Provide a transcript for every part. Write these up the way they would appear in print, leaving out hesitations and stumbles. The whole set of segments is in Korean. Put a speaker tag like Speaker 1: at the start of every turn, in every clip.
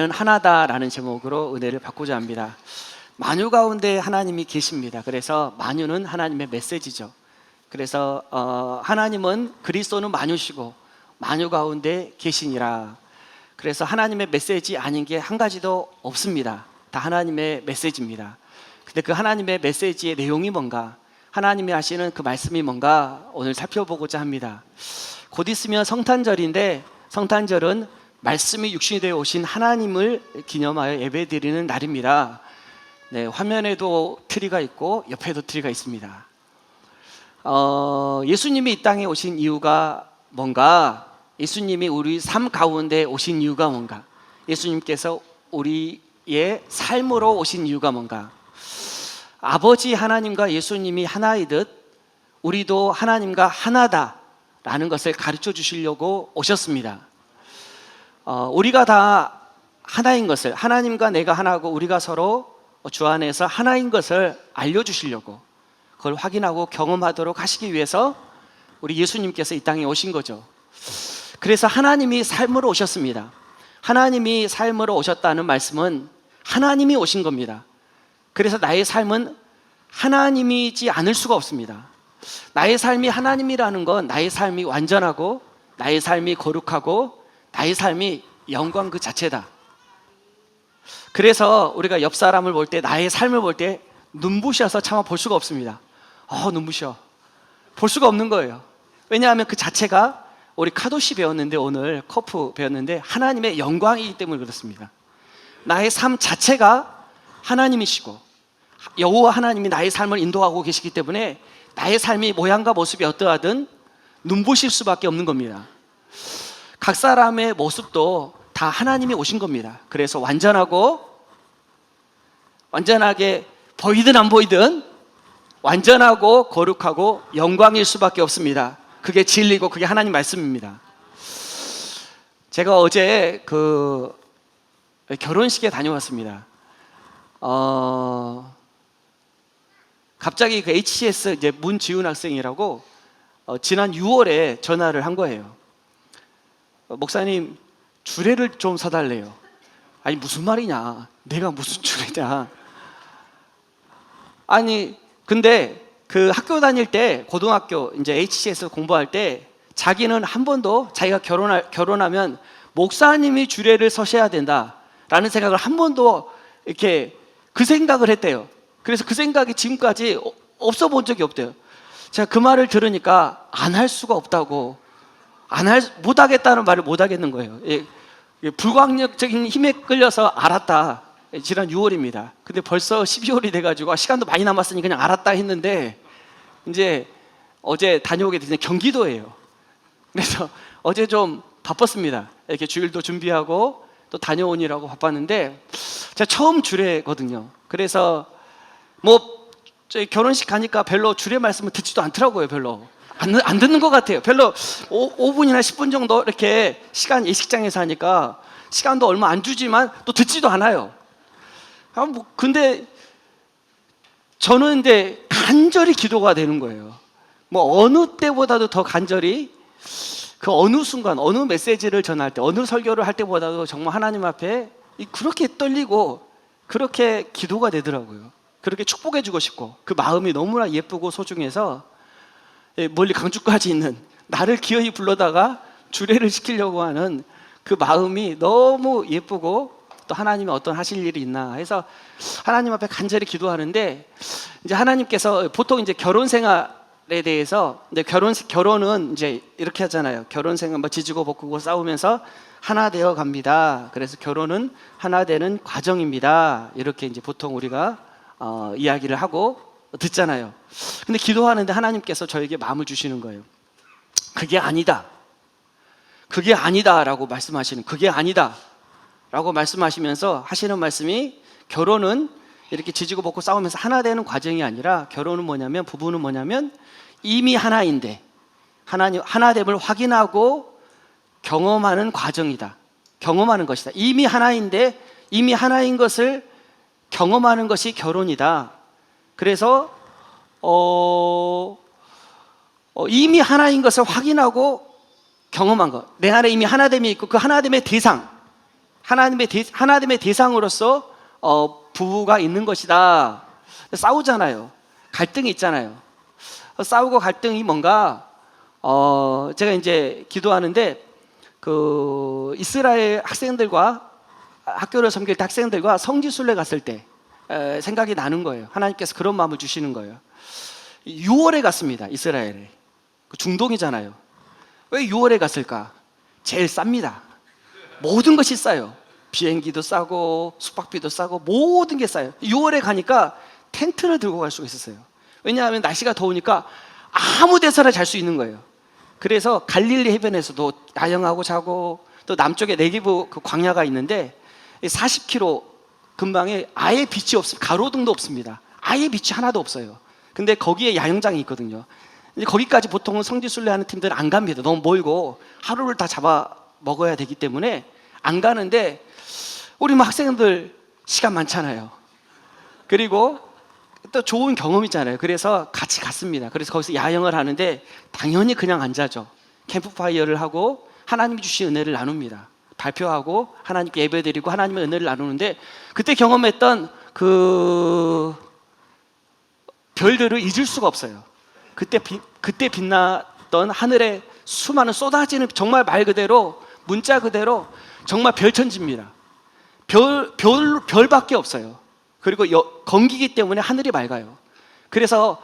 Speaker 1: 하나다라는 제목으로 은혜를 받고자 합니다. 만유 가운데 하나님이 계십니다. 그래서 만유는 하나님의 메시지죠. 그래서 하나님은 그리스도는 만유시고 만유 가운데 계시니라. 그래서 하나님의 메시지 아닌 게 한 가지도 없습니다. 다 하나님의 메시지입니다. 근데 그 하나님의 메시지의 내용이 뭔가, 하나님이 하시는 그 말씀이 뭔가 오늘 살펴보고자 합니다. 곧 있으면 성탄절인데, 성탄절은 말씀이 육신이 되어 오신 하나님을 기념하여 예배드리는 날입니다. 네, 화면에도 트리가 있고 옆에도 트리가 있습니다. 예수님이 이 땅에 오신 이유가 뭔가, 예수님이 우리 삶 가운데 오신 이유가 뭔가, 예수님께서 우리의 삶으로 오신 이유가 뭔가, 아버지 하나님과 예수님이 하나이듯 우리도 하나님과 하나다라는 것을 가르쳐 주시려고 오셨습니다. 우리가 다 하나인 것을, 하나님과 내가 하나고 우리가 서로 주 안에서 하나인 것을 알려주시려고, 그걸 확인하고 경험하도록 하시기 위해서 우리 예수님께서 이 땅에 오신 거죠. 그래서 하나님이 삶으로 오셨습니다. 하나님이 삶으로 오셨다는 말씀은 하나님이 오신 겁니다. 그래서 나의 삶은 하나님이지 않을 수가 없습니다. 나의 삶이 하나님이라는 건 나의 삶이 완전하고, 나의 삶이 거룩하고, 나의 삶이 영광 그 자체다. 그래서 우리가 옆 사람을 볼 때, 나의 삶을 볼 때 눈부셔서 차마 볼 수가 없습니다. 눈부셔. 볼 수가 없는 거예요. 왜냐하면 그 자체가, 우리 카도시 배웠는데, 오늘 커프 배웠는데, 하나님의 영광이기 때문에 그렇습니다. 나의 삶 자체가 하나님이시고 여호와 하나님이 나의 삶을 인도하고 계시기 때문에 나의 삶이 모양과 모습이 어떠하든 눈부실 수밖에 없는 겁니다. 각 사람의 모습도 다 하나님이 오신 겁니다. 그래서 완전하게 보이든 안 보이든 완전하고 거룩하고 영광일 수밖에 없습니다. 그게 진리고 그게 하나님 말씀입니다. 제가 어제 그 결혼식에 다녀왔습니다. 갑자기 그 HCS 이제 문지훈 학생이라고 지난 6월에 전화를 한 거예요. 목사님, 주례를 좀 사달래요. 아니, 무슨 말이냐, 내가 무슨 주례냐. 아니, 근데 그 학교 다닐 때, 고등학교 이제 HCS 공부할 때, 자기는 한 번도 자기가 결혼하면 목사님이 주례를 서셔야 된다라는 생각을 한 번도 이렇게 그 생각을 했대요. 그래서 그 생각이 지금까지 없어 본 적이 없대요. 제가 그 말을 들으니까 안 할 수가 없다고, 못하겠다는 말을 못하겠는 거예요. 불광력적인 힘에 끌려서 알았다. 지난 6월입니다. 근데 벌써 12월이 돼가지고 시간도 많이 남았으니 그냥 알았다 했는데, 이제 어제 다녀오게 됐는데 경기도예요. 그래서 어제 좀 바빴습니다. 이렇게 주일도 준비하고 또 다녀오느라고 바빴는데, 제가 처음 주례거든요. 그래서 저희 결혼식 가니까 별로 주례 말씀을 듣지도 않더라고요. 별로 안 듣는 것 같아요. 별로 5분이나 10분 정도 이렇게 시간, 예식장에서 하니까 시간도 얼마 안 주지만 또 듣지도 않아요. 근데 저는 이제 간절히 기도가 되는 거예요. 어느 때보다도 더 간절히, 그 어느 순간, 어느 메시지를 전할 때, 어느 설교를 할 때보다도 정말 하나님 앞에 그렇게 떨리고 그렇게 기도가 되더라고요. 그렇게 축복해주고 싶고, 그 마음이 너무나 예쁘고 소중해서 멀리 강주까지 있는 나를 기어이 불러다가 주례를 시키려고 하는 그 마음이 너무 예쁘고, 또 하나님이 어떤 하실 일이 있나 해서 하나님 앞에 간절히 기도하는데, 이제 하나님께서 보통 이제 결혼 생활에 대해서, 이제 결혼은 이제 이렇게 하잖아요. 결혼 생활 지지고 볶고 싸우면서 하나 되어 갑니다. 그래서 결혼은 하나 되는 과정입니다. 이렇게 이제 보통 우리가 이야기를 하고 듣잖아요. 근데 기도하는데 하나님께서 저에게 마음을 주시는 거예요. 그게 아니다 라고 말씀하시는, 그게 아니다 라고 말씀하시면서 하시는 말씀이, 결혼은 이렇게 지지고 볶고 싸우면서 하나 되는 과정이 아니라, 결혼은 뭐냐면, 부부는 뭐냐면 이미 하나인데 하나됨을 확인하고 경험하는 과정이다. 경험하는 것이다. 이미 하나인데 이미 하나인 것을 경험하는 것이 결혼이다. 그래서 이미 하나인 것을 확인하고 경험한 것, 내 안에 이미 하나됨이 있고 그 하나됨의 대상, 하나님의 대상으로서 부부가 있는 것이다. 싸우잖아요. 갈등이 있잖아요. 싸우고 갈등이 뭔가 제가 이제 기도하는데 그 이스라엘 학생들과 학교를 섬길 때 학생들과 성지순례 갔을 때 생각이 나는 거예요. 하나님께서 그런 마음을 주시는 거예요. 6월에 갔습니다. 이스라엘에. 중동이잖아요. 왜 6월에 갔을까? 제일 쌉니다. 모든 것이 싸요. 비행기도 싸고 숙박비도 싸고 모든 게 싸요. 6월에 가니까 텐트를 들고 갈 수가 있었어요. 왜냐하면 날씨가 더우니까 아무 데서나 잘 수 있는 거예요. 그래서 갈릴리 해변에서도 야영하고 자고, 또 남쪽에 네게브 그 광야가 있는데 40km 근방에 아예 빛이 없습니다. 가로등도 없습니다. 아예 빛이 하나도 없어요. 근데 거기에 야영장이 있거든요. 거기까지 보통은 성지순례하는 팀들은 안 갑니다. 너무 멀고 하루를 다 잡아 먹어야 되기 때문에 안 가는데, 우리 뭐 학생들 시간 많잖아요. 그리고 또 좋은 경험이잖아요. 그래서 같이 갔습니다. 그래서 거기서 야영을 하는데 당연히 그냥 안 자죠. 캠프파이어를 하고 하나님이 주신 은혜를 나눕니다. 발표하고 하나님께 예배드리고 하나님의 은혜를 나누는데, 그때 경험했던 그 별들을 잊을 수가 없어요. 그때 빛났던 하늘의 수많은 쏟아지는, 정말 말 그대로 문자 그대로 정말 별천지입니다. 별밖에 없어요. 그리고 건기기 때문에 하늘이 맑아요. 그래서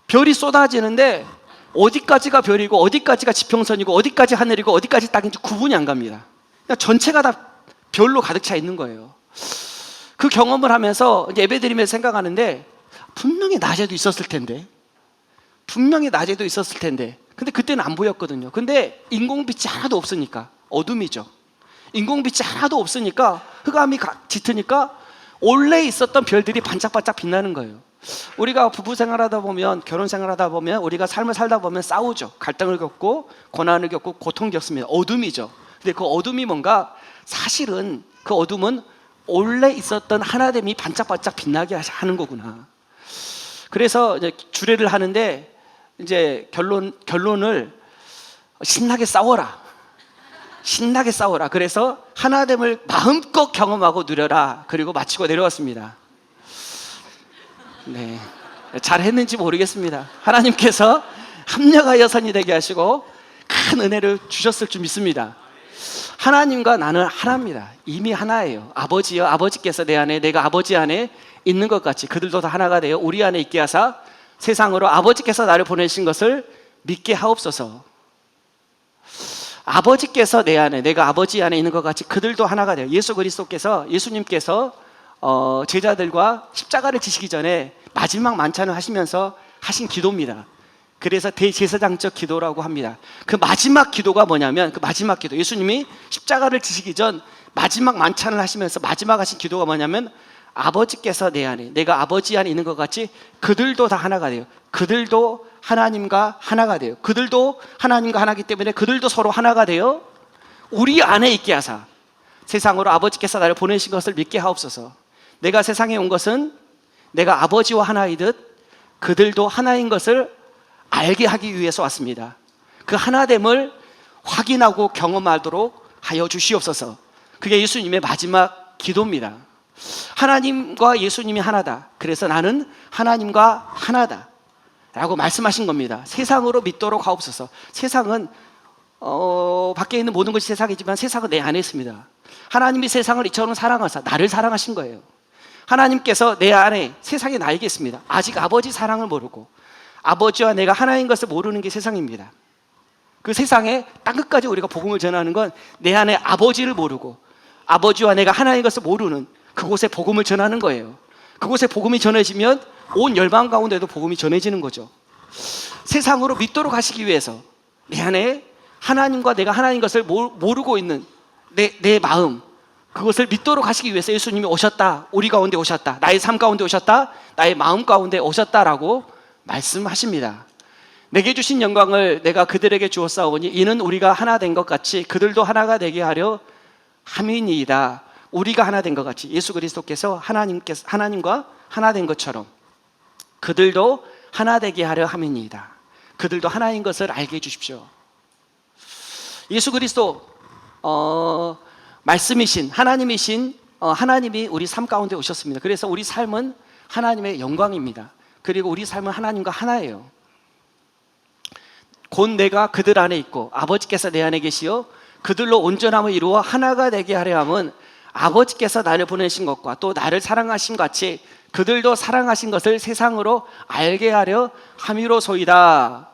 Speaker 1: 별이 쏟아지는데 어디까지가 별이고 어디까지가 지평선이고 어디까지 하늘이고 어디까지 땅인지 구분이 안 갑니다. 그냥 전체가 다 별로 가득 차 있는 거예요. 그 경험을 하면서 예배드리면서 생각하는데, 분명히 낮에도 있었을 텐데 근데 그때는 안 보였거든요. 근데 인공빛이 하나도 없으니까, 어둠이죠. 인공빛이 하나도 없으니까 흑암이 짙으니까 원래 있었던 별들이 반짝반짝 빛나는 거예요. 우리가 부부 생활하다 보면, 결혼 생활하다 보면, 우리가 삶을 살다 보면 싸우죠. 갈등을 겪고 고난을 겪고 고통 겪습니다. 어둠이죠. 근데 그 어둠이 뭔가, 사실은 그 어둠은 원래 있었던 하나됨이 반짝반짝 빛나게 하는 거구나. 그래서 이제 주례를 하는데 이제 결론을 신나게 싸워라. 그래서 하나됨을 마음껏 경험하고 누려라. 그리고 마치고 내려왔습니다. 네, 잘했는지 모르겠습니다. 하나님께서 합력하여 선이 되게 하시고 큰 은혜를 주셨을 줄 믿습니다. 하나님과 나는 하나입니다. 이미 하나예요. 아버지여, 아버지께서 내 안에, 내가 아버지 안에 있는 것 같이 그들도 다 하나가 되어 우리 안에 있게 하사 세상으로 아버지께서 나를 보내신 것을 믿게 하옵소서. 아버지께서 내 안에, 내가 아버지 안에 있는 것 같이 그들도 하나가 돼요. 예수님께서 제자들과 십자가를 지시기 전에 마지막 만찬을 하시면서 하신 기도입니다. 그래서 대제사장적 기도라고 합니다. 그 마지막 기도가 뭐냐면, 예수님이 십자가를 지시기 전 마지막 만찬을 하시면서 마지막 하신 기도가 뭐냐면, 아버지께서 내 안에, 내가 아버지 안에 있는 것 같이 그들도 다 하나가 돼요. 그들도 하나님과 하나가 돼요. 그들도 하나님과 하나이기 때문에 그들도 서로 하나가 되어 우리 안에 있게 하사 세상으로 아버지께서 나를 보내신 것을 믿게 하옵소서. 내가 세상에 온 것은 내가 아버지와 하나이듯 그들도 하나인 것을 알게 하기 위해서 왔습니다. 그 하나됨을 확인하고 경험하도록 하여 주시옵소서. 그게 예수님의 마지막 기도입니다. 하나님과 예수님이 하나다. 그래서 나는 하나님과 하나다 라고 말씀하신 겁니다. 세상으로 믿도록 하옵소서. 세상은 밖에 있는 모든 것이 세상이지만 세상은 내 안에 있습니다. 하나님이 세상을 이처럼 사랑하사 나를 사랑하신 거예요. 하나님께서 내 안에, 세상이 나에게 있습니다. 아직 아버지 사랑을 모르고 아버지와 내가 하나인 것을 모르는 게 세상입니다. 그 세상에 땅끝까지 우리가 복음을 전하는 건 내 안에 아버지를 모르고 아버지와 내가 하나인 것을 모르는 그곳에 복음을 전하는 거예요. 그곳에 복음이 전해지면 온 열방 가운데도 복음이 전해지는 거죠. 세상으로 믿도록 하시기 위해서 내 안에 하나님과 내가 하나인 것을 모르고 있는 내 마음, 그것을 믿도록 하시기 위해서 예수님이 오셨다. 우리 가운데 오셨다. 나의 삶 가운데 오셨다. 나의 마음 가운데 오셨다라고 말씀하십니다. 내게 주신 영광을 내가 그들에게 주었사오니 이는 우리가 하나 된 것 같이 그들도 하나가 되게 하려 함이니이다. 우리가 하나 된 것 같이 예수 그리스도께서 하나님과 하나 된 것처럼 그들도 하나 되게 하려 함이니이다. 그들도 하나인 것을 알게 해주십시오. 예수 그리스도 말씀이신 하나님이신 하나님이 우리 삶 가운데 오셨습니다. 그래서 우리 삶은 하나님의 영광입니다. 그리고 우리 삶은 하나님과 하나예요. 곧 내가 그들 안에 있고 아버지께서 내 안에 계시어 그들로 온전함을 이루어 하나가 되게 하려 함은 아버지께서 나를 보내신 것과 또 나를 사랑하신 같이 그들도 사랑하신 것을 세상으로 알게 하려 함이로소이다.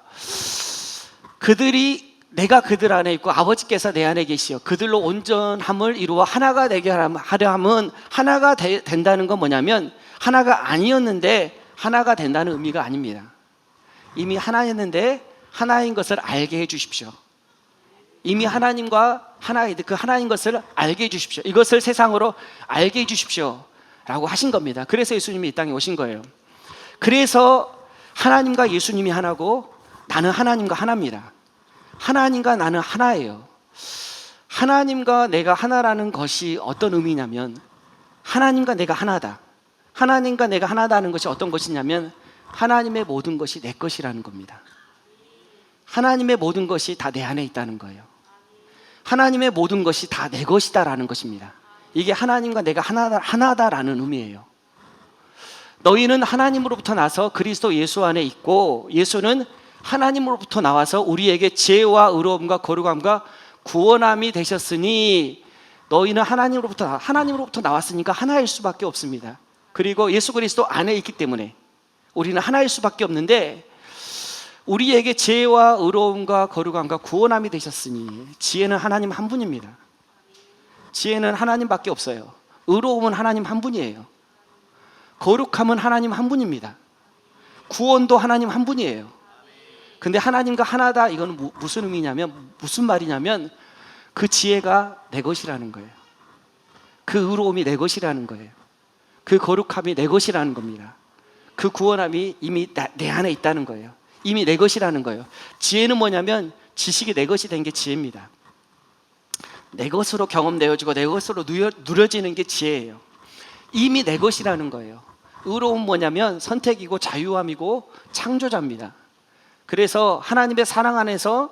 Speaker 1: 내가 그들 안에 있고 아버지께서 내 안에 계시어 그들로 온전함을 이루어 하나가 되게 하려 함은 하나가 된다는 건 뭐냐면 하나가 아니었는데 하나가 된다는 의미가 아닙니다. 이미 하나였는데 하나인 것을 알게 해 주십시오. 이미 하나님과 하나인 그 하나인 것을 알게 해 주십시오. 이것을 세상으로 알게 해 주십시오 라고 하신 겁니다. 그래서 예수님이 이 땅에 오신 거예요. 그래서 하나님과 예수님이 하나고 나는 하나님과 하나입니다. 하나님과 나는 하나예요. 하나님과 내가 하나라는 것이 어떤 의미냐면 하나님과 내가 하나다. 하나님과 내가 하나다는 것이 어떤 것이냐면 하나님의 모든 것이 내 것이라는 겁니다. 하나님의 모든 것이 다 내 안에 있다는 거예요. 하나님의 모든 것이 다 내 것이다라는 것입니다. 이게 하나님과 내가 하나다라는 의미예요. 너희는 하나님으로부터 나서 그리스도 예수 안에 있고 예수는 하나님으로부터 나와서 우리에게 지혜와 의로움과 거룩함과 구원함이 되셨으니 너희는 하나님으로부터 나왔으니까 하나일 수밖에 없습니다. 그리고 예수 그리스도 안에 있기 때문에 우리는 하나일 수밖에 없는데 우리에게 지혜와 의로움과 거룩함과 구원함이 되셨으니 지혜는 하나님 한 분입니다. 지혜는 하나님밖에 없어요. 의로움은 하나님 한 분이에요. 거룩함은 하나님 한 분입니다. 구원도 하나님 한 분이에요. 근데 하나님과 하나다 이건 무슨 의미냐면 무슨 말이냐면 그 지혜가 내 것이라는 거예요. 그 의로움이 내 것이라는 거예요. 그 거룩함이 내 것이라는 겁니다. 그 구원함이 이미 내 안에 있다는 거예요. 이미 내 것이라는 거예요. 지혜는 뭐냐면 지식이 내 것이 된 게 지혜입니다. 내 것으로 경험되어지고 내 것으로 누려지는 게 지혜예요. 이미 내 것이라는 거예요. 의로움은 뭐냐면 선택이고 자유함이고 창조자입니다. 그래서 하나님의 사랑 안에서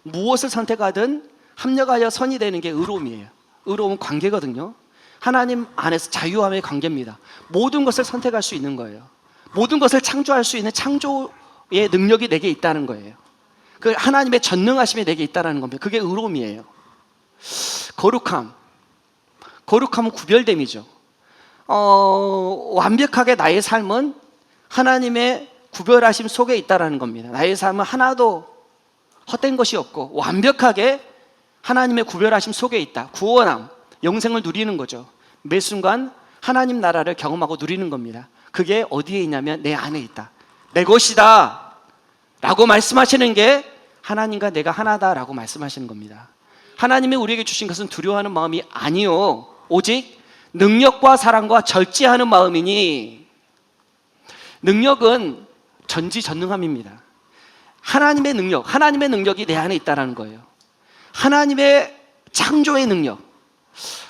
Speaker 1: 무엇을 선택하든 합력하여 선이 되는 게 의로움이에요. 의로움은 관계거든요. 하나님 안에서 자유함의 관계입니다. 모든 것을 선택할 수 있는 거예요. 모든 것을 창조할 수 있는 창조의 능력이 내게 있다는 거예요. 그 하나님의 전능하심이 내게 있다는 겁니다. 그게 의로움이에요. 거룩함은 구별됨이죠. 완벽하게 나의 삶은 하나님의 구별하심 속에 있다는 겁니다. 나의 삶은 하나도 헛된 것이 없고 완벽하게 하나님의 구별하심 속에 있다. 구원함, 영생을 누리는 거죠. 매 순간 하나님 나라를 경험하고 누리는 겁니다. 그게 어디에 있냐면 내 안에 있다. 내 것이다 라고 말씀하시는 게 하나님과 내가 하나다 라고 말씀하시는 겁니다. 하나님이 우리에게 주신 것은 두려워하는 마음이 아니요 오직 능력과 사랑과 절제하는 마음이니, 능력은 전지전능함입니다. 하나님의 능력이 내 안에 있다는 거예요. 하나님의 창조의 능력.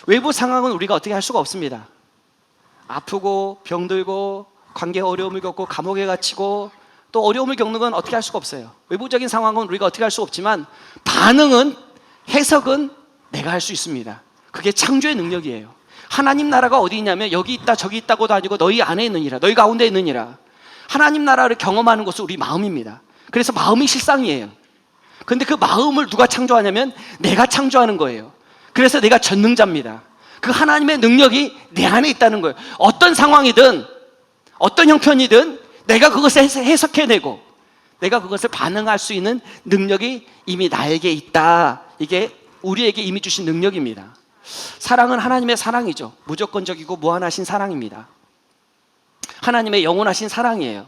Speaker 1: 외부 상황은 우리가 어떻게 할 수가 없습니다. 아프고 병들고 관계 어려움을 겪고 감옥에 갇히고 또 어려움을 겪는 건 어떻게 할 수가 없어요. 외부적인 상황은 우리가 어떻게 할 수 없지만 반응은, 해석은 내가 할 수 있습니다. 그게 창조의 능력이에요. 하나님 나라가 어디 있냐면 여기 있다 저기 있다고도 아니고 너희 안에 있느니라, 너희 가운데 있느니라. 하나님 나라를 경험하는 것은 우리 마음입니다. 그래서 마음이 실상이에요. 근데 그 마음을 누가 창조하냐면 내가 창조하는 거예요. 그래서 내가 전능자입니다. 그 하나님의 능력이 내 안에 있다는 거예요. 어떤 상황이든 어떤 형편이든 내가 그것을 해석해내고 내가 그것을 반응할 수 있는 능력이 이미 나에게 있다. 이게 우리에게 이미 주신 능력입니다. 사랑은 하나님의 사랑이죠. 무조건적이고 무한하신 사랑입니다. 하나님의 영원하신 사랑이에요.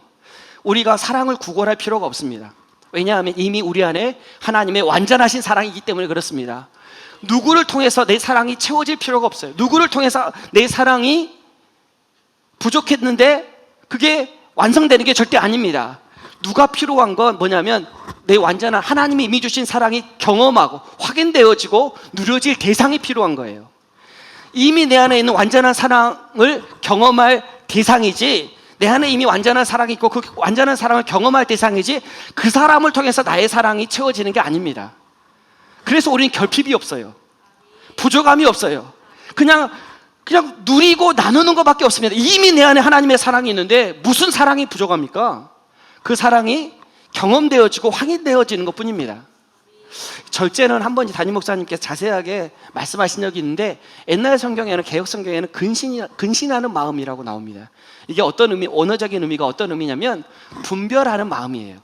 Speaker 1: 우리가 사랑을 구걸할 필요가 없습니다. 왜냐하면 이미 우리 안에 하나님의 완전하신 사랑이기 때문에 그렇습니다. 누구를 통해서 내 사랑이 채워질 필요가 없어요. 누구를 통해서 내 사랑이 부족했는데 그게 완성되는 게 절대 아닙니다. 누가 필요한 건 뭐냐면 내 완전한 하나님이 이미 주신 사랑이 경험하고 확인되어지고 누려질 대상이 필요한 거예요. 이미 내 안에 있는 완전한 사랑을 경험할 대상이지, 내 안에 이미 완전한 사랑이 있고 그 완전한 사랑을 경험할 대상이지 그 사람을 통해서 나의 사랑이 채워지는 게 아닙니다. 그래서 우리는 결핍이 없어요. 부족함이 없어요. 그냥 누리고 나누는 것밖에 없습니다. 이미 내 안에 하나님의 사랑이 있는데 무슨 사랑이 부족합니까? 그 사랑이 경험되어지고 확인되어지는 것 뿐입니다. 절제는 한 번 담임 목사님께서 자세하게 말씀하신 적이 있는데, 옛날 성경에는, 개혁 성경에는 근신하는 마음이라고 나옵니다. 이게 어떤 의미, 언어적인 의미가 어떤 의미냐면 분별하는 마음이에요.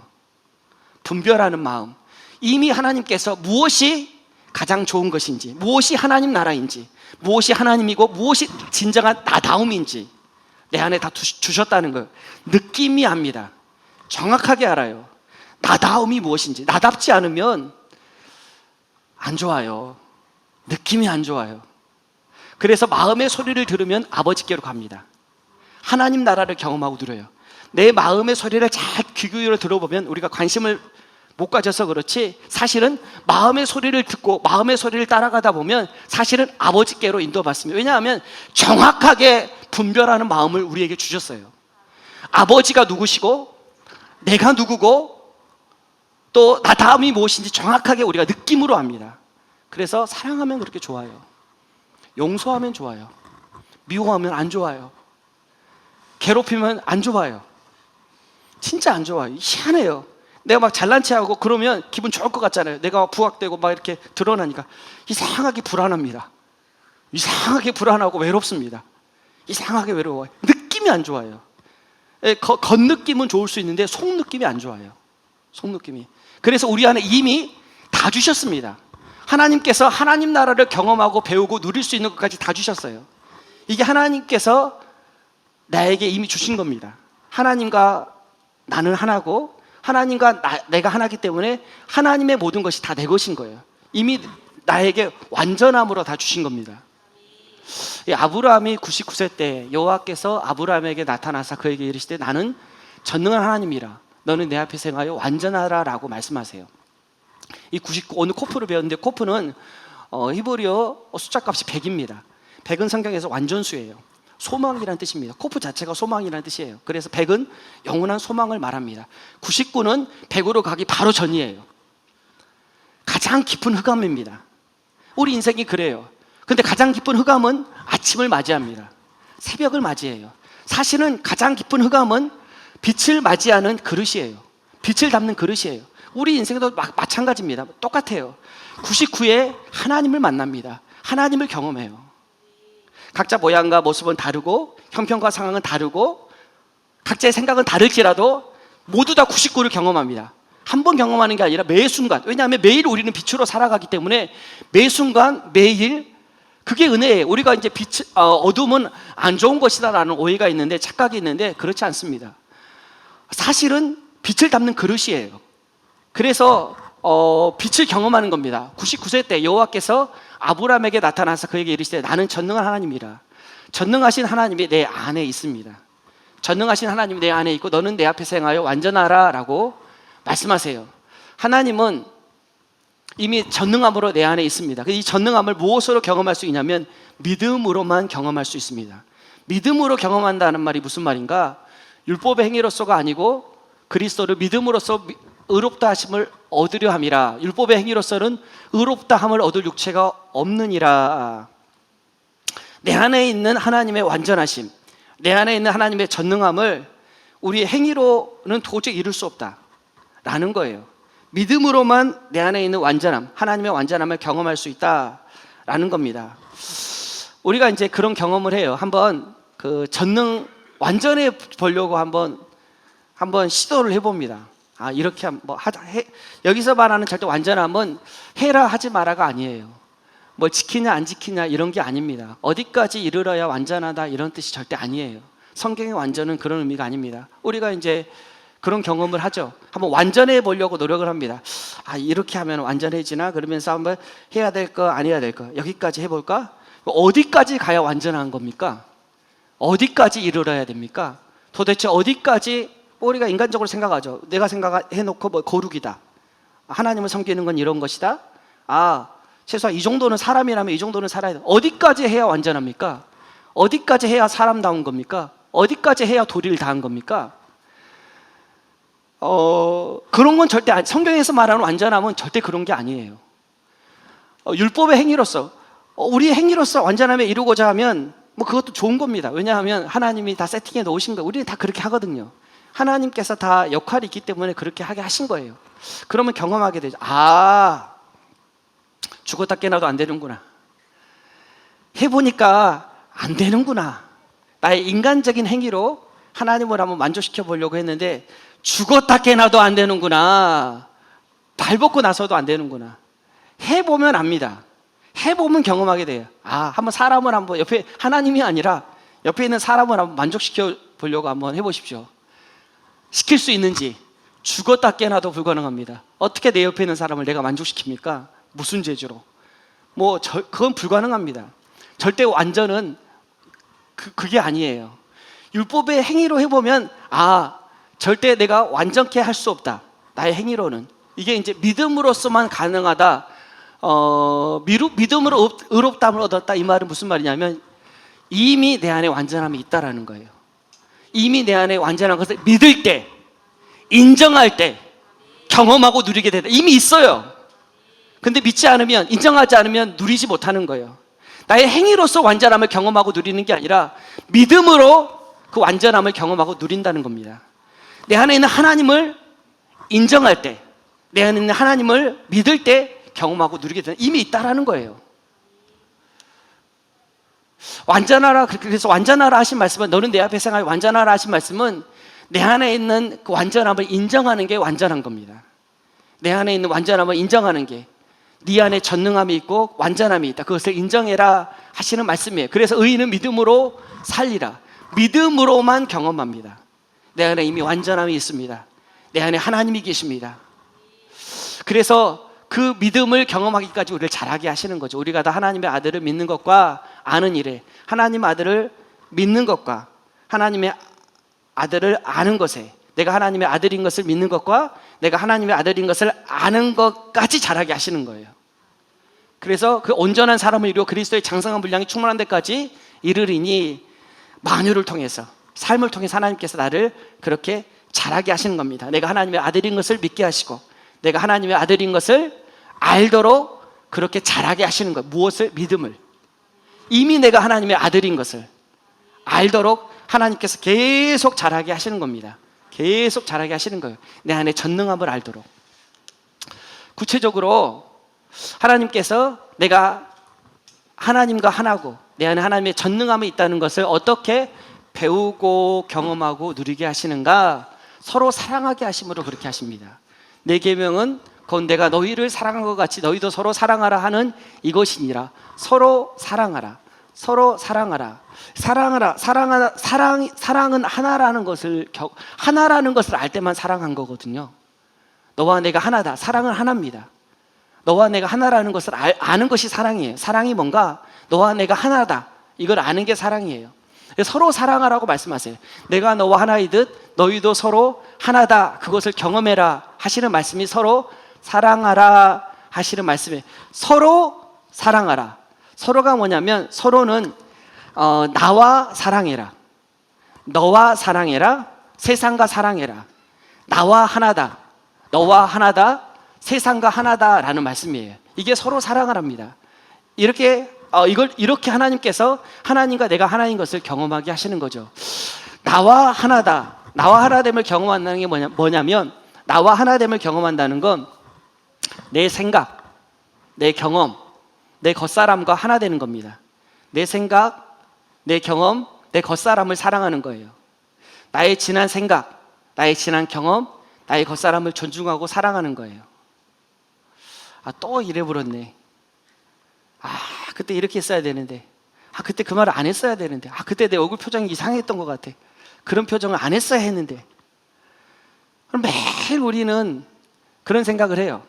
Speaker 1: 분별하는 마음. 이미 하나님께서 무엇이 가장 좋은 것인지, 무엇이 하나님 나라인지, 무엇이 하나님이고 무엇이 진정한 나다움인지 내 안에 다 주셨다는 걸 느낌이 압니다. 정확하게 알아요. 나다움이 무엇인지. 나답지 않으면 안 좋아요. 느낌이 안 좋아요. 그래서 마음의 소리를 들으면 아버지께로 갑니다. 하나님 나라를 경험하고 누려요. 내 마음의 소리를 잘 귀 기울여 들어보면, 우리가 관심을 못 가져서 그렇지 사실은 마음의 소리를 듣고 마음의 소리를 따라가다 보면 사실은 아버지께로 인도받습니다. 왜냐하면 정확하게 분별하는 마음을 우리에게 주셨어요. 아버지가 누구시고 내가 누구고 또 나 다음이 무엇인지 정확하게 우리가 느낌으로 압니다. 그래서 사랑하면 그렇게 좋아요. 용서하면 좋아요. 미워하면 안 좋아요. 괴롭히면 안 좋아요. 진짜 안 좋아요. 희한해요. 내가 막 잘난 체하고 그러면 기분 좋을 것 같잖아요. 내가 부각되고 막 이렇게 드러나니까 이상하게 불안합니다. 이상하게 불안하고 외롭습니다. 이상하게 외로워요. 느낌이 안 좋아요. 겉느낌은 좋을 수 있는데 속느낌이 안 좋아요. 속느낌이. 그래서 우리 안에 이미 다 주셨습니다. 하나님께서 하나님 나라를 경험하고 배우고 누릴 수 있는 것까지 다 주셨어요. 이게 하나님께서 나에게 이미 주신 겁니다. 하나님과 나는 하나고 하나님과 내가 하나이기 때문에 하나님의 모든 것이 다 내 것인 거예요. 이미 나에게 완전함으로 다 주신 겁니다. 아브라함이 99세 때 여호와께서 아브라함에게 나타나사 그에게 이르시되 나는 전능한 하나님이라 너는 내 앞에서 행하여 완전하라 라고 말씀하세요. 이 99, 오늘 코프를 배웠는데 코프는 히브리어 숫자값이 100입니다. 100은 성경에서 완전수예요. 소망이라는 뜻입니다. 코프 자체가 소망이라는 뜻이에요. 그래서 100은 영원한 소망을 말합니다. 99는 100으로 가기 바로 전이에요. 가장 깊은 흑암입니다. 우리 인생이 그래요. 근데 가장 깊은 흑암은 아침을 맞이합니다. 새벽을 맞이해요. 사실은 가장 깊은 흑암은 빛을 맞이하는 그릇이에요. 빛을 담는 그릇이에요. 우리 인생도 마찬가지입니다. 똑같아요. 99에 하나님을 만납니다. 하나님을 경험해요. 각자 모양과 모습은 다르고 형편과 상황은 다르고 각자의 생각은 다를지라도 모두 다 99를 경험합니다. 한 번 경험하는 게 아니라 매 순간. 왜냐하면 매일 우리는 빛으로 살아가기 때문에 매 순간 매일 그게 은혜예요. 우리가 이제 어둠은 안 좋은 것이다라는 오해가 있는데, 착각이 있는데 그렇지 않습니다. 사실은 빛을 담는 그릇이에요. 그래서 빛을 경험하는 겁니다. 99세 때 여호와께서 아브라함에게 나타나서 그에게 이르시되 나는 전능한 하나님이라. 전능하신 하나님이 내 안에 있습니다. 전능하신 하나님이 내 안에 있고 너는 내 앞에서 행하여 완전하라 라고 말씀하세요. 하나님은 이미 전능함으로 내 안에 있습니다. 이 전능함을 무엇으로 경험할 수 있냐면 믿음으로만 경험할 수 있습니다. 믿음으로 경험한다는 말이 무슨 말인가? 율법의 행위로서가 아니고 그리스도를 믿음으로써 의롭다 하심을 얻으려 함이라. 율법의 행위로서는 의롭다 함을 얻을 육체가 없느니라. 내 안에 있는 하나님의 완전하심, 내 안에 있는 하나님의 전능함을 우리의 행위로는 도저히 이룰 수 없다라는 거예요. 믿음으로만 내 안에 있는 완전함, 하나님의 완전함을 경험할 수 있다라는 겁니다. 우리가 이제 그런 경험을 해요. 한번 그 전능 완전해 보려고 한번 시도를 해봅니다. 이렇게 여기서 말하는 절대 완전함은 해라 하지 마라가 아니에요. 뭐 지키냐 안 지키냐 이런 게 아닙니다. 어디까지 이르러야 완전하다 이런 뜻이 절대 아니에요. 성경의 완전은 그런 의미가 아닙니다. 우리가 이제 그런 경험을 하죠. 한번 완전해 보려고 노력을 합니다. 이렇게 하면 완전해지나? 그러면서 한번 해야 될 거, 안 해야 될 거. 여기까지 해볼까? 어디까지 가야 완전한 겁니까? 어디까지 이르러야 됩니까? 도대체 어디까지 우리가 인간적으로 생각하죠. 내가 생각해놓고 뭐 거룩이다. 하나님을 섬기는 건 이런 것이다. 최소한 이 정도는 사람이라면 이 정도는 살아야 돼. 어디까지 해야 완전합니까? 어디까지 해야 사람다운 겁니까? 어디까지 해야 도리를 다한 겁니까? 그런 건 절대 성경에서 말하는 완전함은 절대 그런 게 아니에요. 율법의 행위로서 우리의 행위로서 완전함에 이루고자 하면 뭐 그것도 좋은 겁니다. 왜냐하면 하나님이 다 세팅해 놓으신 거예요. 우리는 다 그렇게 하거든요. 하나님께서 다 역할이 있기 때문에 그렇게 하게 하신 거예요. 그러면 경험하게 되죠. 아, 죽었다 깨나도 안 되는구나. 해보니까 안 되는구나. 나의 인간적인 행위로 하나님을 한번 만족시켜 보려고 했는데 죽었다 깨나도 안 되는구나. 발 벗고 나서도 안 되는구나. 해보면 압니다. 해보면 경험하게 돼요. 아, 한번 사람을 한번 옆에, 하나님이 아니라 옆에 있는 사람을 한번 만족시켜 보려고 한번 해보십시오. 시킬 수 있는지. 죽었다 깨나도 불가능합니다. 어떻게 내 옆에 있는 사람을 내가 만족시킵니까? 무슨 재주로? 그건 불가능합니다. 절대 완전은 그게 아니에요. 율법의 행위로 해보면 절대 내가 완전케 할 수 없다. 나의 행위로는. 이게 이제 믿음으로서만 가능하다. 믿음으로 의롭다함을 얻었다. 이 말은 무슨 말이냐면 이미 내 안에 완전함이 있다라는 거예요. 이미 내 안에 완전한 것을 믿을 때, 인정할 때 경험하고 누리게 된다. 이미 있어요. 근데 믿지 않으면, 인정하지 않으면 누리지 못하는 거예요. 나의 행위로서 완전함을 경험하고 누리는 게 아니라 믿음으로 그 완전함을 경험하고 누린다는 겁니다. 내 안에 있는 하나님을 인정할 때, 내 안에 있는 하나님을 믿을 때 경험하고 누리게 되는, 이미 있다라는 거예요. 완전하라, 그래서 완전하라 하신 말씀은, 너는 내 앞에 생활 완전하라 하신 말씀은 내 안에 있는 그 완전함을 인정하는 게 완전한 겁니다. 내 안에 있는 완전함을 인정하는 게, 네 안에 전능함이 있고 완전함이 있다. 그것을 인정해라 하시는 말씀이에요. 그래서 의인은 믿음으로 살리라. 믿음으로만 경험합니다. 내 안에 이미 완전함이 있습니다. 내 안에 하나님이 계십니다. 그래서 그 믿음을 경험하기까지 우리를 자라게 하시는 거죠. 우리가 다 하나님의 아들을 믿는 것과 아는 일에, 하나님 아들을 믿는 것과 하나님의 아들을 아는 것에, 내가 하나님의 아들인 것을 믿는 것과 내가 하나님의 아들인 것을 아는 것까지 자라게 하시는 거예요. 그래서 그 온전한 사람을 이루어 그리스도의 장성한 분량이 충만한 데까지 이르리니, 만유를 통해서, 삶을 통해서 하나님께서 나를 그렇게 자라게 하시는 겁니다. 내가 하나님의 아들인 것을 믿게 하시고 내가 하나님의 아들인 것을 알도록 그렇게 자라게 하시는 거예요. 무엇을? 믿음을. 이미 내가 하나님의 아들인 것을 알도록 하나님께서 계속 자라게 하시는 겁니다. 계속 자라게 하시는 거예요. 내 안에 전능함을 알도록. 구체적으로 하나님께서 내가 하나님과 하나고 내 안에 하나님의 전능함이 있다는 것을 어떻게 배우고 경험하고 누리게 하시는가? 서로 사랑하게 하심으로 그렇게 하십니다. 내 계명은 곧 내가 너희를 사랑한 것 같이 너희도 서로 사랑하라 하는 이것이니라. 서로 사랑하라. 서로 사랑하라. 사랑은 하나라는 것을 알 때만 사랑한 거거든요. 너와 내가 하나다. 사랑은 하나입니다. 너와 내가 하나라는 것을 아는 것이 사랑이에요. 사랑이 뭔가? 너와 내가 하나다. 이걸 아는 게 사랑이에요. 서로 사랑하라고 말씀하세요. 내가 너와 하나이듯 너희도 서로 하나다. 그것을 경험해라 하시는 말씀이 서로 사랑하라 하시는 말씀이에요. 서로 사랑하라. 서로가 뭐냐면 서로는 나와 사랑해라. 너와 사랑해라. 세상과 사랑해라. 나와 하나다. 너와 하나다. 세상과 하나다라는 말씀이에요. 이게 서로 사랑하랍니다. 이렇게 이렇게 하나님께서 하나님과 내가 하나인 것을 경험하게 하시는 거죠. 나와 하나다. 나와 하나됨을 경험한다는 게 뭐냐면 나와 하나됨을 경험한다는 건 내 생각, 내 경험, 내 겉사람과 하나 되는 겁니다. 내 생각, 내 경험, 내 겉사람을 사랑하는 거예요. 나의 지난 생각, 나의 지난 경험, 나의 겉사람을 존중하고 사랑하는 거예요. 또 이래버렸네. 그때 이렇게 했어야 되는데, 그때 그 말을 안 했어야 되는데, 그때 내 얼굴 표정이 이상했던 것 같아. 그런 표정을 안 했어야 했는데. 그럼 매일 우리는 그런 생각을 해요.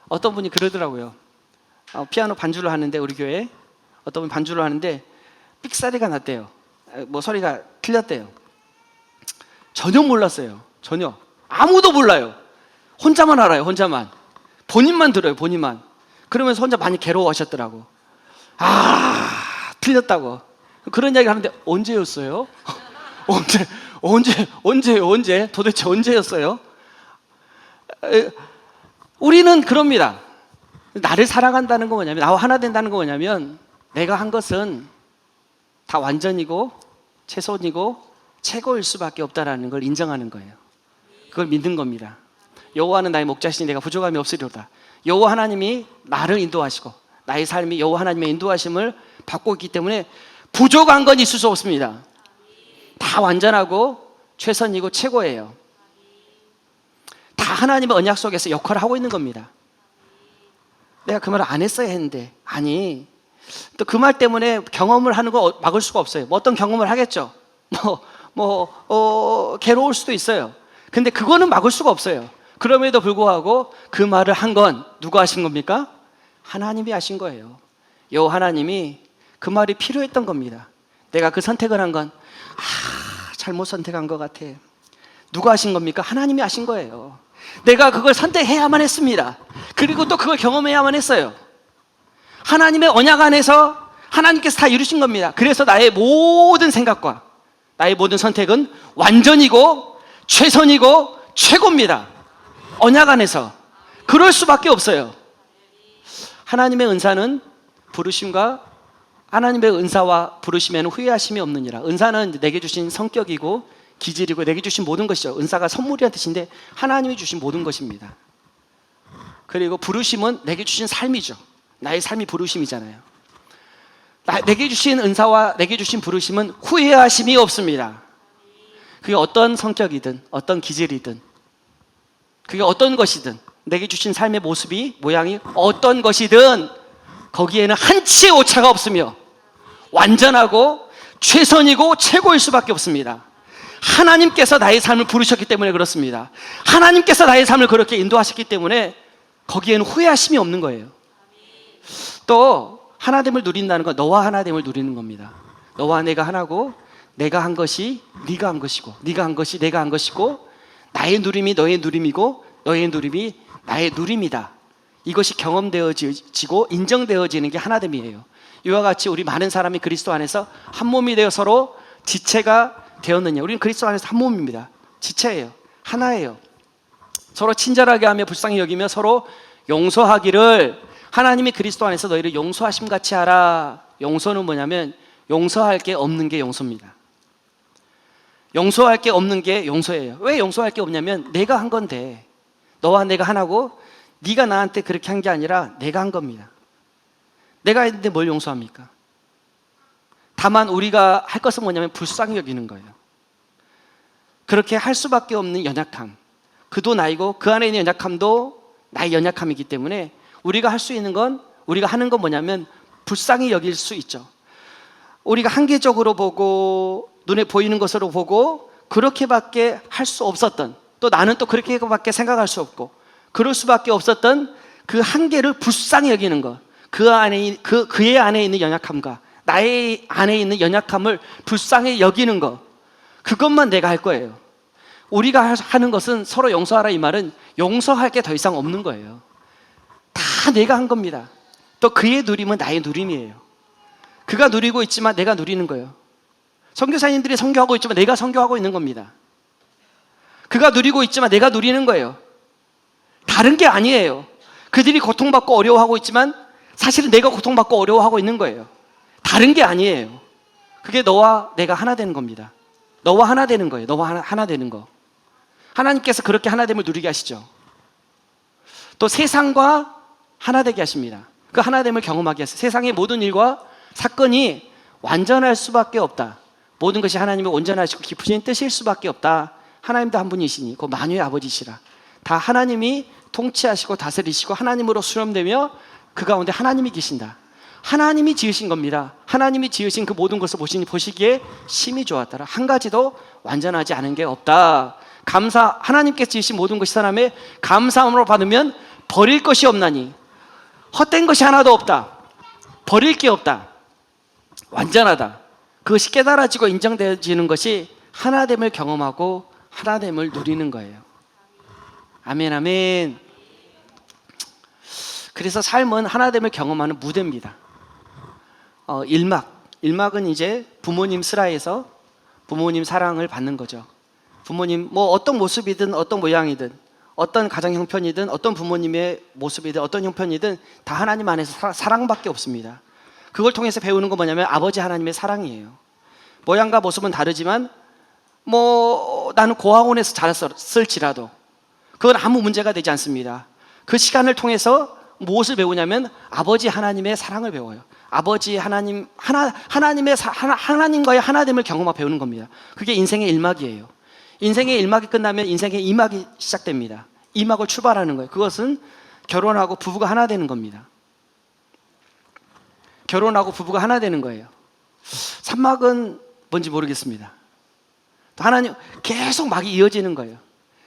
Speaker 1: 어떤 분이 그러더라고요. 피아노 반주를 하는데, 우리 교회에 어떤 분이 반주를 하는데 삑사리가 났대요. 소리가 틀렸대요. 전혀 몰랐어요. 전혀. 아무도 몰라요. 혼자만 알아요. 혼자만. 본인만 들어요. 본인만. 그러면서 혼자 많이 괴로워하셨더라고. 틀렸다고. 그런 이야기를 하는데 언제였어요? 언제? 도대체 언제였어요? 우리는 그럽니다. 나를 사랑한다는 건 뭐냐면, 나와 하나 된다는 건 뭐냐면, 내가 한 것은 다 완전이고 최선이고 최고일 수밖에 없다라는 걸 인정하는 거예요. 그걸 믿는 겁니다. 여호와는 나의 목자시니 내가 부족함이 없으리로다. 여호와 하나님이 나를 인도하시고 나의 삶이 여호와 하나님의 인도하심을 받고 있기 때문에 부족한 건 있을 수 없습니다. 다 완전하고 최선이고 최고예요. 다 하나님의 언약 속에서 역할을 하고 있는 겁니다. 내가 그 말을 안 했어야 했는데, 아니, 또 그 말 때문에 경험을 하는 거 막을 수가 없어요. 뭐 어떤 경험을 하겠죠. 괴로울 수도 있어요. 근데 그거는 막을 수가 없어요. 그럼에도 불구하고 그 말을 한 건 누가 하신 겁니까? 하나님이 하신 거예요. 여호와 하나님이 그 말이 필요했던 겁니다. 내가 그 선택을 한 건 잘못 선택한 것 같아. 누가 하신 겁니까? 하나님이 하신 거예요. 내가 그걸 선택해야만 했습니다. 그리고 또 그걸 경험해야만 했어요. 하나님의 언약 안에서 하나님께서 다 이루신 겁니다. 그래서 나의 모든 생각과 나의 모든 선택은 완전이고 최선이고 최고입니다. 언약 안에서. 그럴 수밖에 없어요. 하나님의 은사는 부르심과 하나님의 은사와 부르심에는 후회하심이 없느니라. 은사는 내게 주신 성격이고 기질이고 내게 주신 모든 것이죠. 은사가 선물이라는 뜻인데 하나님이 주신 모든 것입니다. 그리고 부르심은 내게 주신 삶이죠. 나의 삶이 부르심이잖아요. 내게 주신 은사와 내게 주신 부르심은 후회하심이 없습니다. 그게 어떤 성격이든 어떤 기질이든 그게 어떤 것이든 내게 주신 삶의 모습이 모양이 어떤 것이든 거기에는 한치의 오차가 없으며 완전하고 최선이고 최고일 수밖에 없습니다. 하나님께서 나의 삶을 부르셨기 때문에 그렇습니다. 하나님께서 나의 삶을 그렇게 인도하셨기 때문에 거기에는 후회하심이 없는 거예요. 또 하나됨을 누린다는 건 너와 하나됨을 누리는 겁니다. 너와 내가 하나고 내가 한 것이 네가 한 것이고 네가 한 것이 내가 한 것이고 나의 누림이 너의 누림이고 너의 누림이 나의 누림이다. 이것이 경험되어지고 인정되어지는 게 하나됨이에요. 이와 같이 우리 많은 사람이 그리스도 안에서 한 몸이 되어 서로 지체가 되었느냐. 우리는 그리스도 안에서 한 몸입니다. 지체예요. 하나예요. 서로 친절하게 하며 불쌍히 여기며 서로 용서하기를 하나님이 그리스도 안에서 너희를 용서하심 같이 하라. 용서는 뭐냐면 용서할 게 없는 게 용서입니다. 용서할 게 없는 게 용서예요. 왜 용서할 게 없냐면 내가 한 건데 너와 내가 하나고 네가 나한테 그렇게 한 게 아니라 내가 한 겁니다. 내가 했는데 뭘 용서합니까? 다만 우리가 할 것은 뭐냐면 불쌍히 여기는 거예요. 그렇게 할 수밖에 없는 연약함. 그도 나이고 그 안에 있는 연약함도 나의 연약함이기 때문에 우리가 할 수 있는 건 우리가 하는 건 뭐냐면 불쌍히 여길 수 있죠. 우리가 한계적으로 보고 눈에 보이는 것으로 보고 그렇게밖에 할 수 없었던 또 나는 또 그렇게밖에 생각할 수 없고 그럴 수밖에 없었던 그 한계를 불쌍히 여기는 것. 그의 안에 있는 연약함과 나의 안에 있는 연약함을 불쌍히 여기는 것. 그것만 내가 할 거예요. 우리가 하는 것은 서로 용서하라 이 말은 용서할 게 더 이상 없는 거예요. 다 내가 한 겁니다. 또 그의 누림은 나의 누림이에요. 그가 누리고 있지만 내가 누리는 거예요. 선교사님들이 선교하고 있지만 내가 선교하고 있는 겁니다. 그가 누리고 있지만 내가 누리는 거예요. 다른 게 아니에요. 그들이 고통받고 어려워하고 있지만 사실은 내가 고통받고 어려워하고 있는 거예요. 다른 게 아니에요. 그게 너와 내가 하나 되는 겁니다. 너와 하나 되는 거예요. 너와 하나 되는 거. 하나님께서 그렇게 하나됨을 누리게 하시죠. 또 세상과 하나 되게 하십니다. 그 하나됨을 경험하게 하세요. 세상의 모든 일과 사건이 완전할 수밖에 없다. 모든 것이 하나님의 온전하시고 깊으신 뜻일 수밖에 없다. 하나님도 한 분이시니 그 만유의 아버지시라. 다 하나님이 통치하시고 다스리시고 하나님으로 수렴되며 그 가운데 하나님이 계신다. 하나님이 지으신 겁니다. 하나님이 지으신 그 모든 것을 보시기에 심히 좋았더라. 한 가지도 완전하지 않은 게 없다. 하나님께서 지으신 모든 것이 사람의 감사함으로 받으면 버릴 것이 없나니 헛된 것이 하나도 없다. 버릴 게 없다. 완전하다. 그것이 깨달아지고 인정되어지는 것이 하나됨을 경험하고 하나됨을 누리는 거예요. 아멘, 아멘. 그래서 삶은 하나됨을 경험하는 무대입니다. 일막은 이제 부모님 슬하에서 부모님 사랑을 받는 거죠. 부모님 어떤 모습이든 어떤 모양이든 어떤 가정 형편이든 어떤 부모님의 모습이든 어떤 형편이든 다 하나님 안에서 사랑밖에 없습니다. 그걸 통해서 배우는 건 뭐냐면 아버지 하나님의 사랑이에요. 모양과 모습은 다르지만 나는 고아원에서 자랐을지라도 그건 아무 문제가 되지 않습니다. 그 시간을 통해서 무엇을 배우냐면 아버지 하나님의 사랑을 배워요. 아버지 하나님 하나님과의 하나됨을 경험하고 배우는 겁니다. 그게 인생의 1막이에요. 인생의 1막이 끝나면 인생의 2막이 시작됩니다. 2막을 출발하는 거예요. 그것은 결혼하고 부부가 하나 되는 겁니다. 결혼하고 부부가 하나 되는 거예요. 3막은 뭔지 모르겠습니다. 하나님 계속 막이 이어지는 거예요.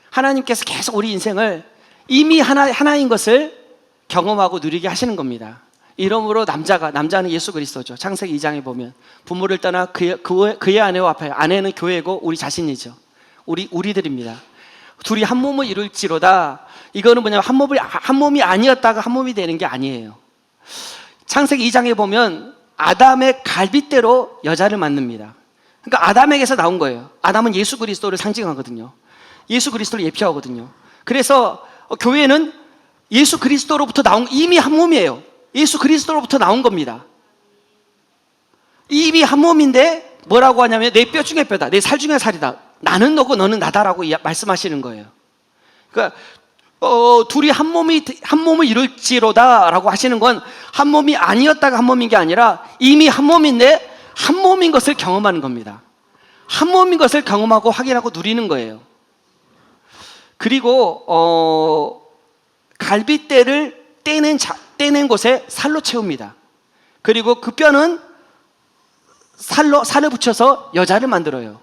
Speaker 1: 하나님께서 계속 우리 인생을 이미 하나인 것을 경험하고 누리게 하시는 겁니다. 이러므로 남자는 예수 그리스도죠. 창세기 2장에 보면 부모를 떠나 그의 아내와 합하여, 아내는 교회고 우리 자신이죠. 우리들입니다. 둘이 한 몸을 이룰지로다. 이거는 뭐냐면 한 몸이 아니었다가 한 몸이 되는 게 아니에요. 창세기 2장에 보면 아담의 갈빗대로 여자를 만듭니다. 그러니까 아담에게서 나온 거예요. 아담은 예수 그리스도를 상징하거든요. 예수 그리스도를 예표하거든요. 그래서 교회는 예수 그리스도로부터 나온, 이미 한 몸이에요. 예수 그리스도로부터 나온 겁니다. 이미 한 몸인데 뭐라고 하냐면 내 뼈 중에 뼈다, 내 살 중에 살이다, 나는 너고 너는 나다라고 말씀하시는 거예요. 그러니까 둘이 한 몸을 이룰지로다 라고 하시는 건 한 몸이 아니었다가 한 몸인 게 아니라 이미 한 몸인데 한 몸인 것을 경험하는 겁니다. 한 몸인 것을 경험하고 확인하고 누리는 거예요. 그리고 갈빗대를 떼낸 곳에 살로 채웁니다. 그리고 그 뼈는 살을 붙여서 여자를 만들어요.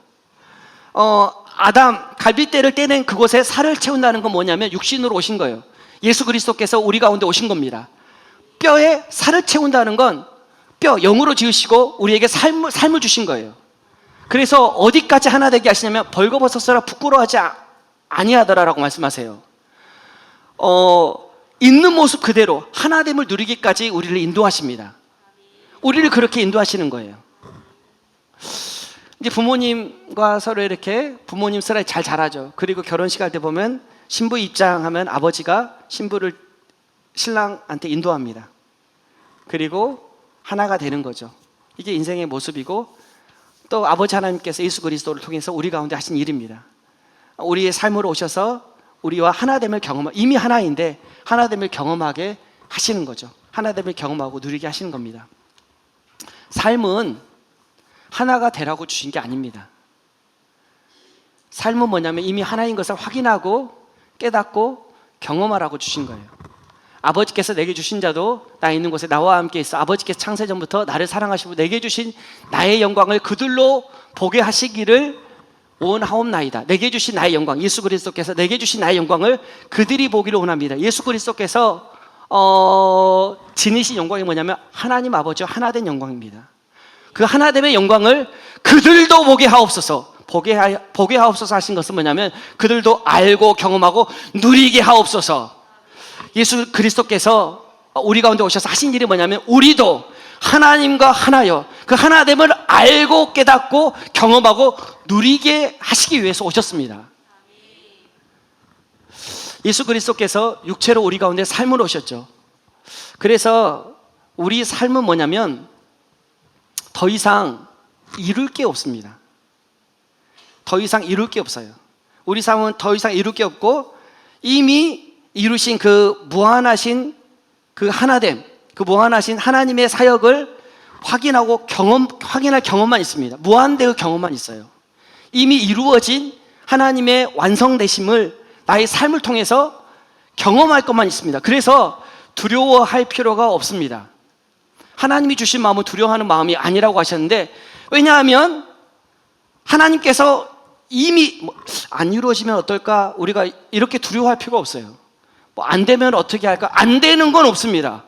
Speaker 1: 갈빗대를 떼낸 그곳에 살을 채운다는 건 뭐냐면 육신으로 오신 거예요. 예수 그리스도께서 우리 가운데 오신 겁니다. 뼈에 살을 채운다는 건 영으로 지으시고 우리에게 삶을 주신 거예요. 그래서 어디까지 하나 되게 하시냐면 벌거벗었으라 부끄러워하지 아니하더라라고 말씀하세요. 있는 모습 그대로 하나됨을 누리기까지 우리를 인도하십니다. 우리를 그렇게 인도하시는 거예요. 이제 부모님과 서로 이렇게 부모님 사랑이 잘 자라죠. 그리고 결혼식 할 때 보면 신부 입장하면 아버지가 신부를 신랑한테 인도합니다. 그리고 하나가 되는 거죠. 이게 인생의 모습이고 또 아버지 하나님께서 예수 그리스도를 통해서 우리 가운데 하신 일입니다. 우리의 삶으로 오셔서 우리와 하나됨을 이미 하나인데 하나됨을 경험하게 하시는 거죠. 하나됨을 경험하고 누리게 하시는 겁니다. 삶은 하나가 되라고 주신 게 아닙니다. 삶은 뭐냐면 이미 하나인 것을 확인하고 깨닫고 경험하라고 주신 거예요. 아버지께서 내게 주신 자도 나 있는 곳에 나와 함께 있어. 아버지께서 창세전부터 나를 사랑하시고 내게 주신 나의 영광을 그들로 보게 하시기를 원하옵나이다. 내게 주신 나의 영광, 예수 그리스도께서 내게 주신 나의 영광을 그들이 보기를 원합니다. 예수 그리스도께서 지니신 영광이 뭐냐면 하나님 아버지와 하나된 영광입니다. 그 하나됨의 영광을 그들도 보게 하옵소서. 보게 하옵소서 하신 것은 뭐냐면 그들도 알고 경험하고 누리게 하옵소서. 예수 그리스도께서 우리 가운데 오셔서 하신 일이 뭐냐면 우리도 하나님과 하나여 그 하나됨을 알고 깨닫고 경험하고 누리게 하시기 위해서 오셨습니다. 예수 그리스도께서 육체로 우리 가운데 삶을 오셨죠. 그래서 우리 삶은 뭐냐면 더 이상 이룰 게 없습니다. 더 이상 이룰 게 없어요. 우리 삶은 더 이상 이룰 게 없고 이미 이루신 그 무한하신 그 하나됨, 그 무한하신 하나님의 사역을 확인할 경험만 있습니다. 무한대의 경험만 있어요. 이미 이루어진 하나님의 완성되심을 나의 삶을 통해서 경험할 것만 있습니다. 그래서 두려워할 필요가 없습니다. 하나님이 주신 마음은 두려워하는 마음이 아니라고 하셨는데, 왜냐하면 하나님께서 이미 안 이루어지면 어떨까? 우리가 이렇게 두려워할 필요가 없어요. 안 되면 어떻게 할까? 안 되는 건 없습니다.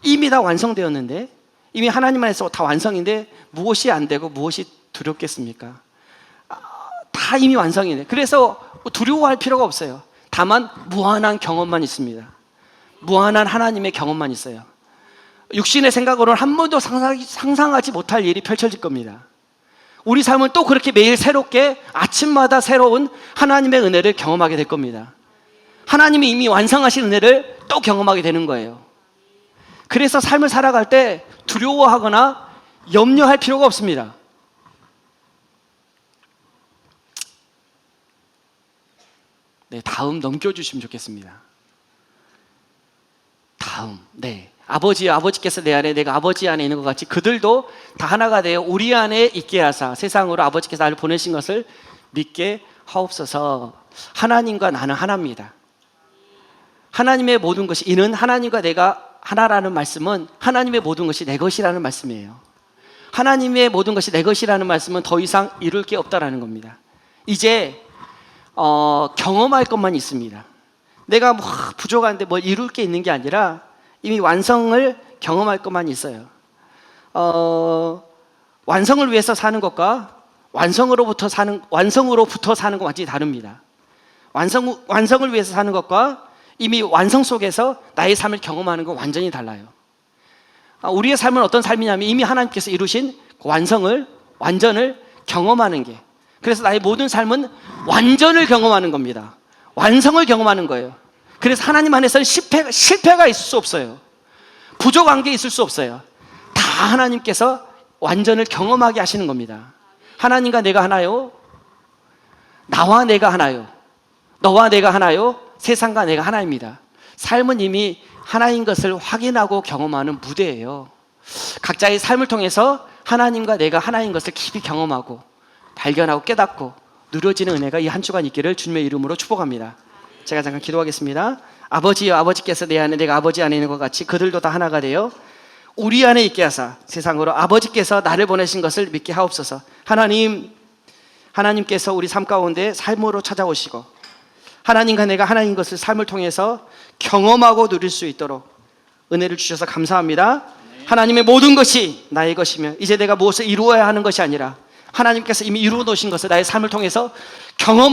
Speaker 1: 이미 다 완성되었는데, 이미 하나님 안에서 다 완성인데 무엇이 안 되고 무엇이 두렵겠습니까? 다 이미 완성이네. 그래서 두려워할 필요가 없어요. 다만 무한한 경험만 있습니다. 무한한 하나님의 경험만 있어요. 육신의 생각으로는 한 번도 상상하지 못할 일이 펼쳐질 겁니다. 우리 삶은 또 그렇게 매일 새롭게 아침마다 새로운 하나님의 은혜를 경험하게 될 겁니다. 하나님이 이미 완성하신 은혜를 또 경험하게 되는 거예요. 그래서 삶을 살아갈 때 두려워하거나 염려할 필요가 없습니다. 네, 다음 넘겨주시면 좋겠습니다. 다음, 네. 아버지께서 내 안에, 내가 아버지 안에 있는 것 같이 그들도 다 하나가 되어 우리 안에 있게 하사 세상으로 아버지께서 나를 보내신 것을 믿게 하옵소서. 하나님과 나는 하나입니다. 하나님의 모든 것이, 이는 하나님과 내가 하나라는 말씀은 하나님의 모든 것이 내 것이라는 말씀이에요. 하나님의 모든 것이 내 것이라는 말씀은 더 이상 이룰 게 없다라는 겁니다. 이제 경험할 것만 있습니다. 내가 뭐 부족한데 뭘 이룰 게 있는 게 아니라 이미 완성을 경험할 것만 있어요. 완성을 위해서 사는 것과 완성으로부터 사는 건 완전히 다릅니다. 완성을 위해서 사는 것과 이미 완성 속에서 나의 삶을 경험하는 건 완전히 달라요. 우리의 삶은 어떤 삶이냐면 이미 하나님께서 이루신 그 완전을 경험하는 게, 그래서 나의 모든 삶은 완전을 경험하는 겁니다. 완성을 경험하는 거예요. 그래서 하나님 안에서는 실패가 있을 수 없어요. 부족한 게 있을 수 없어요. 다 하나님께서 완전을 경험하게 하시는 겁니다. 하나님과 내가 하나요? 나와 내가 하나요? 너와 내가 하나요? 세상과 내가 하나입니다. 삶은 이미 하나인 것을 확인하고 경험하는 무대예요. 각자의 삶을 통해서 하나님과 내가 하나인 것을 깊이 경험하고 발견하고 깨닫고 누려지는 은혜가 이 한 주간 있기를 주님의 이름으로 축복합니다. 제가 잠깐 기도하겠습니다. 아버지여, 아버지께서 내 안에, 내가 아버지 안에 있는 것 같이 그들도 다 하나가 되어 우리 안에 있게 하사 세상으로 아버지께서 나를 보내신 것을 믿게 하옵소서. 하나님께서 우리 삶 가운데 삶으로 찾아오시고 하나님과 내가 하나인 것을 삶을 통해서 경험하고 누릴 수 있도록 은혜를 주셔서 감사합니다. 하나님의 모든 것이 나의 것이며 이제 내가 무엇을 이루어야 하는 것이 아니라 하나님께서 이미 이루어 놓으신 것을 나의 삶을 통해서 경험하고